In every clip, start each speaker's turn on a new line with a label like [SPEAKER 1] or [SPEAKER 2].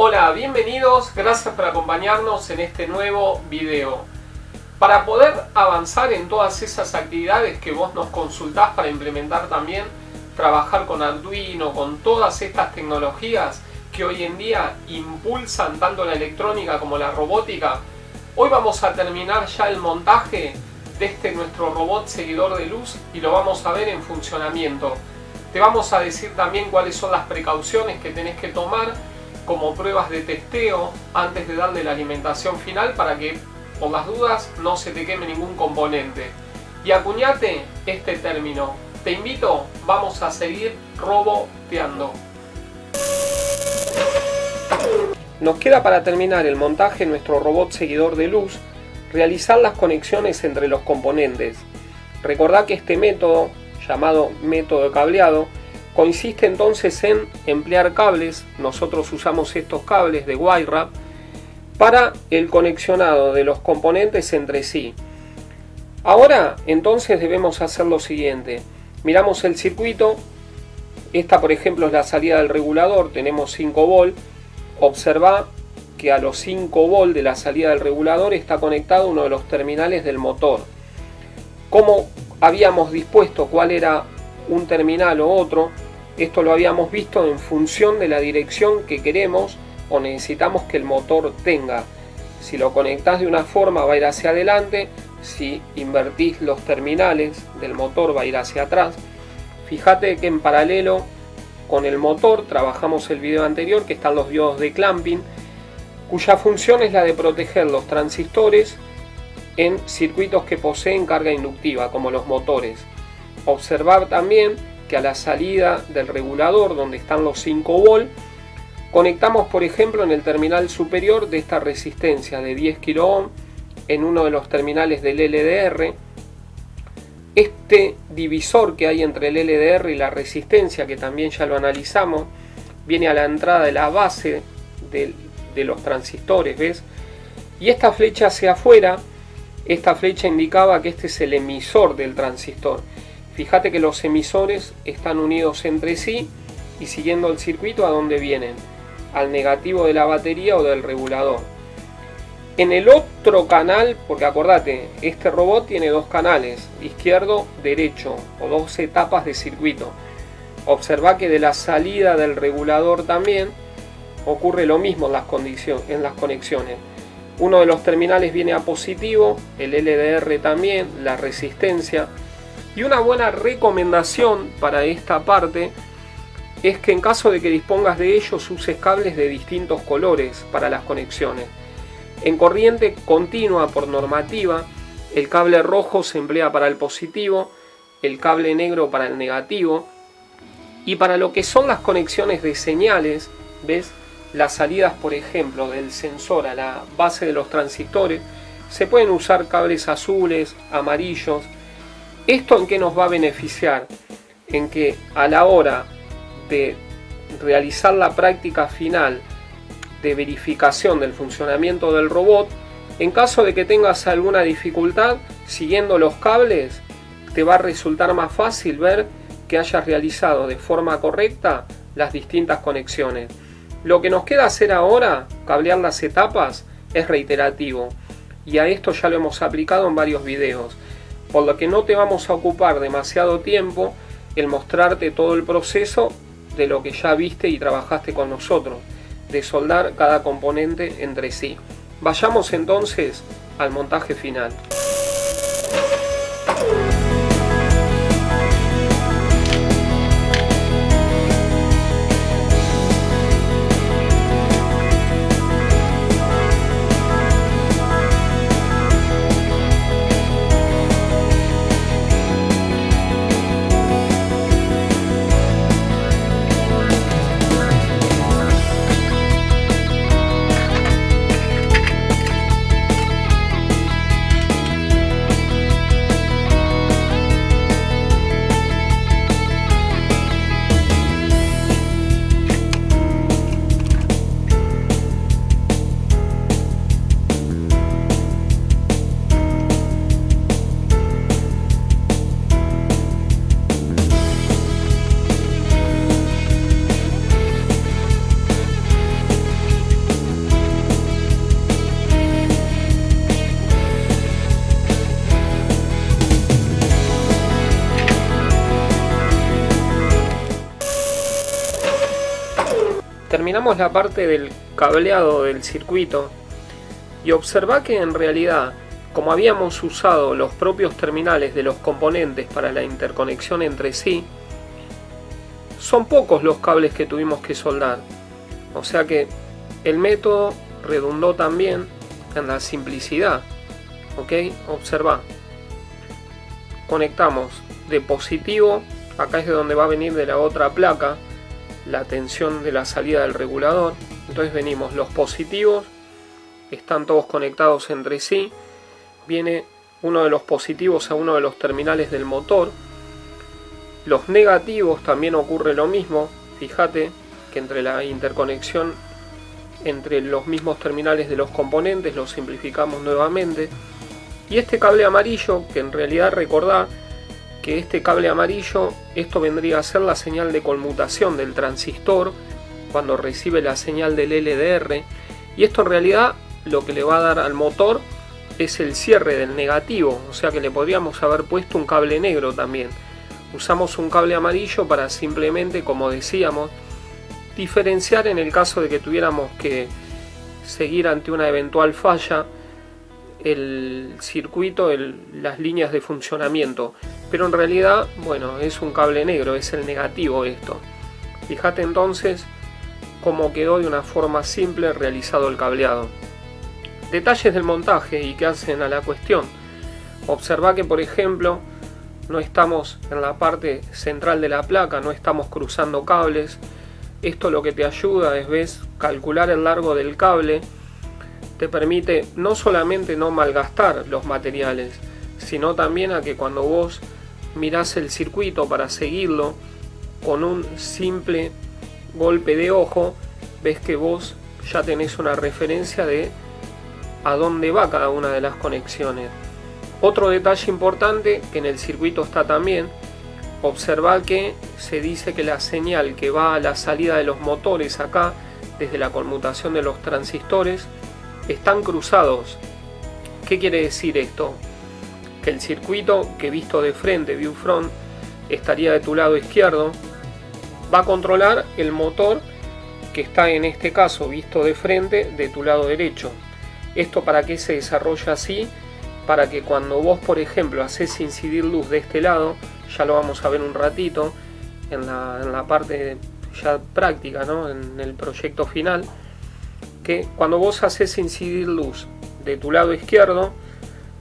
[SPEAKER 1] Hola, bienvenidos, gracias por acompañarnos en este nuevo video. Para poder avanzar en todas esas actividades que vos nos consultás para implementar también, trabajar con Arduino, con todas estas tecnologías que hoy en día impulsan tanto la electrónica como la robótica, hoy vamos a terminar ya el montaje de nuestro robot seguidor de luz y lo vamos a ver en funcionamiento. Te vamos a decir también cuáles son las precauciones que tenés que tomar como pruebas de testeo antes de darle la alimentación final para que por las dudas no se te queme ningún componente. Y acuñate este término. Te invito, vamos a seguir roboteando. Nos queda para terminar el montaje de nuestro robot seguidor de luz realizar las conexiones entre los componentes. Recordá que este método, llamado método de cableado, consiste entonces en emplear cables. Nosotros usamos estos cables de wire wrap para el conexionado de los componentes entre sí. Ahora entonces debemos hacer lo siguiente. Miramos el circuito. Esta por ejemplo es la salida del regulador. Tenemos 5 volt. Observa que a los 5 volt de la salida del regulador está conectado uno de los terminales del motor. Como habíamos dispuesto cuál era un terminal o otro, esto lo habíamos visto en función de la dirección que queremos o necesitamos que el motor tenga. Si lo conectás de una forma va a ir hacia adelante, si invertís los terminales del motor va a ir hacia atrás. Fíjate que en paralelo con el motor trabajamos el video anterior, que están los diodos de clamping, cuya función es la de proteger los transistores en circuitos que poseen carga inductiva, como los motores. Observar también que a la salida del regulador, donde están los 5 volt, conectamos por ejemplo en el terminal superior de esta resistencia de 10 kilo ohm en uno de los terminales del LDR. Este divisor que hay entre el LDR y la resistencia, que también ya lo analizamos, viene a la entrada de la base de los transistores, ¿ves? Y esta flecha hacia afuera, esta flecha indicaba que este es el emisor del transistor. Fíjate que los emisores están unidos entre sí y siguiendo el circuito, ¿a dónde vienen? Al negativo de la batería o del regulador. En el otro canal, porque acordate, este robot tiene dos canales, izquierdo, derecho, o dos etapas de circuito. Observa que de la salida del regulador también ocurre lo mismo en las conexiones. Uno de los terminales viene a positivo, el LDR también, la resistencia. Y una buena recomendación para esta parte es que en caso de que dispongas de ellos uses cables de distintos colores para las conexiones. En corriente continua por normativa, el cable rojo se emplea para el positivo, el cable negro para el negativo. Y para lo que son las conexiones de señales, ¿ves? Las salidas, por ejemplo, del sensor a la base de los transistores, se pueden usar cables azules, amarillos. ¿Esto en qué nos va a beneficiar? En que a la hora de realizar la práctica final de verificación del funcionamiento del robot, en caso de que tengas alguna dificultad siguiendo los cables, te va a resultar más fácil ver que hayas realizado de forma correcta las distintas conexiones. Lo que nos queda hacer ahora, cablear las etapas, es reiterativo, y a esto ya lo hemos aplicado en varios videos, por lo que no te vamos a ocupar demasiado tiempo en mostrarte todo el proceso de lo que ya viste y trabajaste con nosotros, de soldar cada componente entre sí. Vayamos entonces al montaje final. terminamos la parte del cableado del circuito y observa que en realidad, como habíamos usado los propios terminales de los componentes para la interconexión entre sí, son pocos los cables que tuvimos que soldar. O sea que el método redundó también en la simplicidad. ¿Ok? Observa. Conectamos de positivo, acá es de donde va a venir de la otra placa la tensión de la salida del regulador. Entonces venimos los positivos, están todos conectados entre sí, viene uno de los positivos a uno de los terminales del motor. Los negativos también ocurre lo mismo, fíjate que entre la interconexión entre los mismos terminales de los componentes lo simplificamos nuevamente. Y este cable amarillo, que en realidad recordá que este cable amarillo, esto vendría a ser la señal de conmutación del transistor cuando recibe la señal del LDR, y esto en realidad lo que le va a dar al motor es el cierre del negativo, o sea que le podríamos haber puesto un cable negro también. Usamos un cable amarillo para simplemente, como decíamos, diferenciar en el caso de que tuviéramos que seguir ante una eventual falla el circuito, las líneas de funcionamiento, pero en realidad, bueno, es un cable negro, es el negativo esto. Fíjate entonces cómo quedó de una forma simple realizado el cableado. Detalles del montaje y que hacen a la cuestión. Observa que, por ejemplo, no estamos en la parte central de la placa, no estamos cruzando cables. Esto lo que te ayuda es, ves, calcular el largo del cable. Te permite no solamente no malgastar los materiales, sino también a que cuando vos mirás el circuito para seguirlo con un simple golpe de ojo, ves que vos ya tenés una referencia de a dónde va cada una de las conexiones. Otro detalle importante que en el circuito está también, observa que se dice que la señal que va a la salida de los motores acá, desde la conmutación de los transistores, están cruzados. ¿Qué quiere decir esto? Que el circuito que visto de frente, view front, estaría de tu lado izquierdo, va a controlar el motor que está en este caso visto de frente de tu lado derecho. ¿Esto para qué se desarrolla así? Para que cuando vos, por ejemplo, haces incidir luz de este lado, ya lo vamos a ver un ratito en la parte ya práctica, ¿no? En el proyecto final, que cuando vos haces incidir luz de tu lado izquierdo,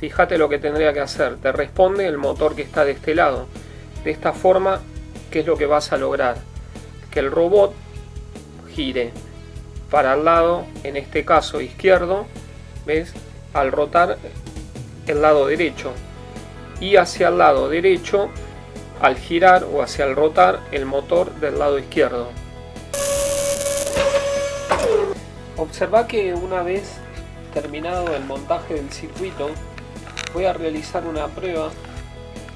[SPEAKER 1] fíjate lo que tendría que hacer, te responde el motor que está de este lado. De esta forma, ¿qué es lo que vas a lograr? Que el robot gire para el lado, en este caso izquierdo, ¿ves? Al rotar el lado derecho, y hacia el lado derecho al girar o hacia el rotar el motor del lado izquierdo. Observa que una vez terminado el montaje del circuito, voy a realizar una prueba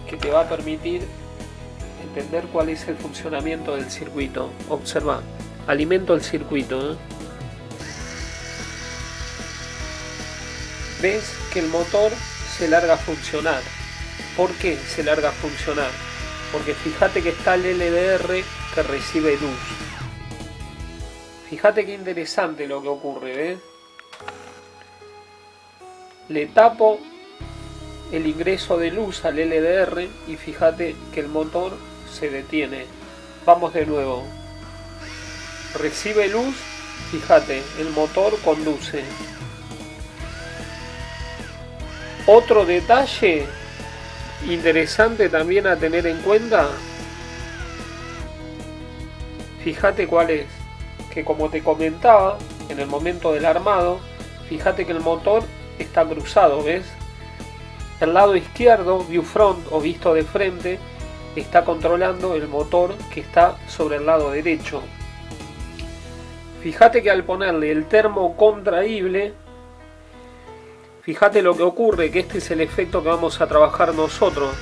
[SPEAKER 1] que te va a permitir entender cuál es el funcionamiento del circuito. Observa, alimento el circuito, ¿eh? Ves que el motor se larga a funcionar. ¿Por qué se larga a funcionar? Porque fíjate que está el LDR que recibe luz. Fíjate qué interesante lo que ocurre, ¿ves? Le tapo el ingreso de luz al LDR y fíjate que el motor se detiene. Vamos de nuevo. Recibe luz, fíjate, el motor conduce. Otro detalle interesante también a tener en cuenta, fíjate cuál es, que como te comentaba en el momento del armado, fíjate que el motor está cruzado, ¿ves? El lado izquierdo, view front o visto de frente, está controlando el motor que está sobre el lado derecho. Fíjate que al ponerle el termo contraíble, fíjate lo que ocurre, que este es el efecto que vamos a trabajar nosotros.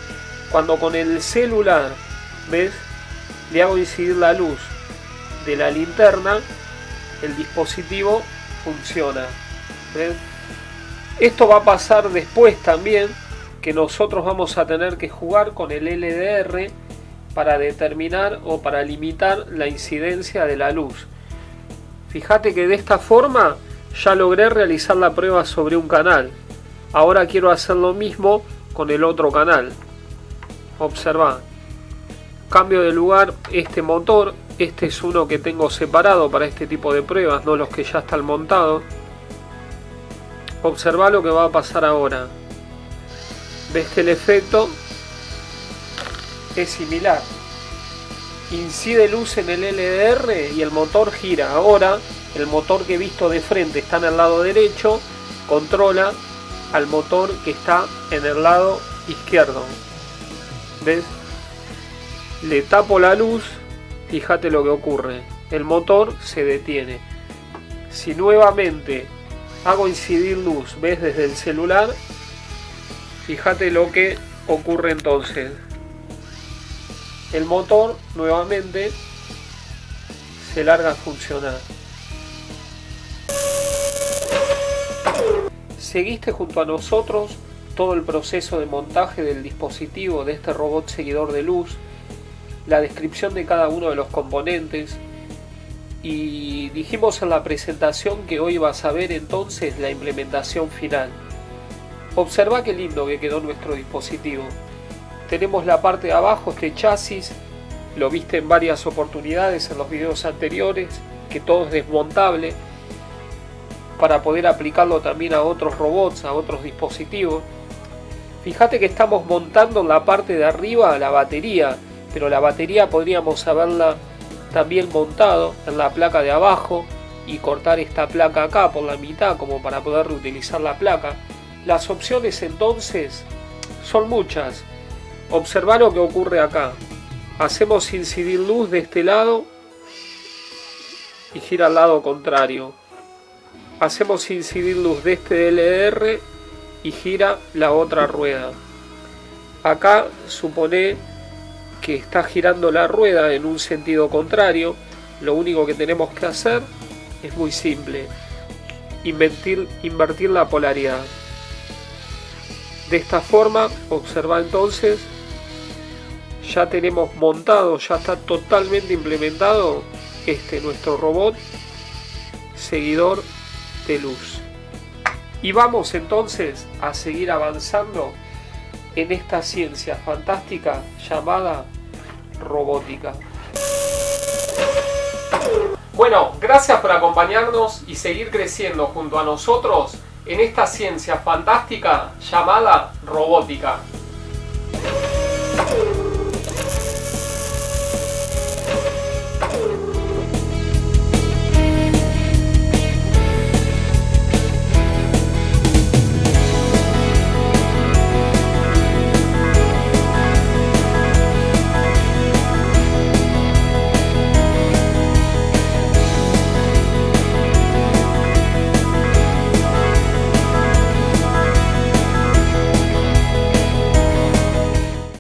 [SPEAKER 1] Cuando con el celular, ¿ves? Le hago incidir la luz de la linterna, el dispositivo funciona, ¿ves? Esto va a pasar después también, que nosotros vamos a tener que jugar con el LDR para determinar o para limitar la incidencia de la luz. Fíjate que de esta forma ya logré realizar la prueba sobre un canal. Ahora quiero hacer lo mismo con el otro canal. Observa. Cambio de lugar este motor. Este es uno que tengo separado para este tipo de pruebas, no los que ya están montados. Observa lo que va a pasar ahora. Ves que el efecto es similar. Incide luz en el LDR y el motor gira. Ahora el motor que he visto de frente está en el lado derecho, controla al motor que está en el lado izquierdo. ¿Ves? Le tapo la luz, fíjate lo que ocurre. El motor se detiene. Si nuevamente hago incidir luz, ¿ves? Desde el celular, fíjate lo que ocurre entonces. El motor nuevamente se larga a funcionar. Seguiste junto a nosotros todo el proceso de montaje del dispositivo de este robot seguidor de luz, la descripción de cada uno de los componentes, y dijimos en la presentación que hoy vas a ver entonces la implementación final. Observa qué lindo que quedó nuestro dispositivo. Tenemos la parte de abajo, este chasis, lo viste en varias oportunidades en los videos anteriores, que todo es desmontable para poder aplicarlo también a otros robots, a otros dispositivos. Fíjate que estamos montando en la parte de arriba la batería, pero la batería podríamos haberla también montado en la placa de abajo y cortar esta placa acá por la mitad como para poder reutilizar la placa. Las opciones entonces son muchas. Observa lo que ocurre acá. Hacemos incidir luz de este lado y gira al lado contrario. Hacemos incidir luz de este LDR y gira la otra rueda. Acá supone que está girando la rueda en un sentido contrario. Lo único que tenemos que hacer es muy simple: invertir la polaridad. De esta forma, observa entonces, ya tenemos montado, ya está totalmente implementado nuestro robot seguidor de luz. Y vamos entonces a seguir avanzando en esta ciencia fantástica llamada robótica. Bueno, gracias por acompañarnos y seguir creciendo junto a nosotros en esta ciencia fantástica llamada robótica.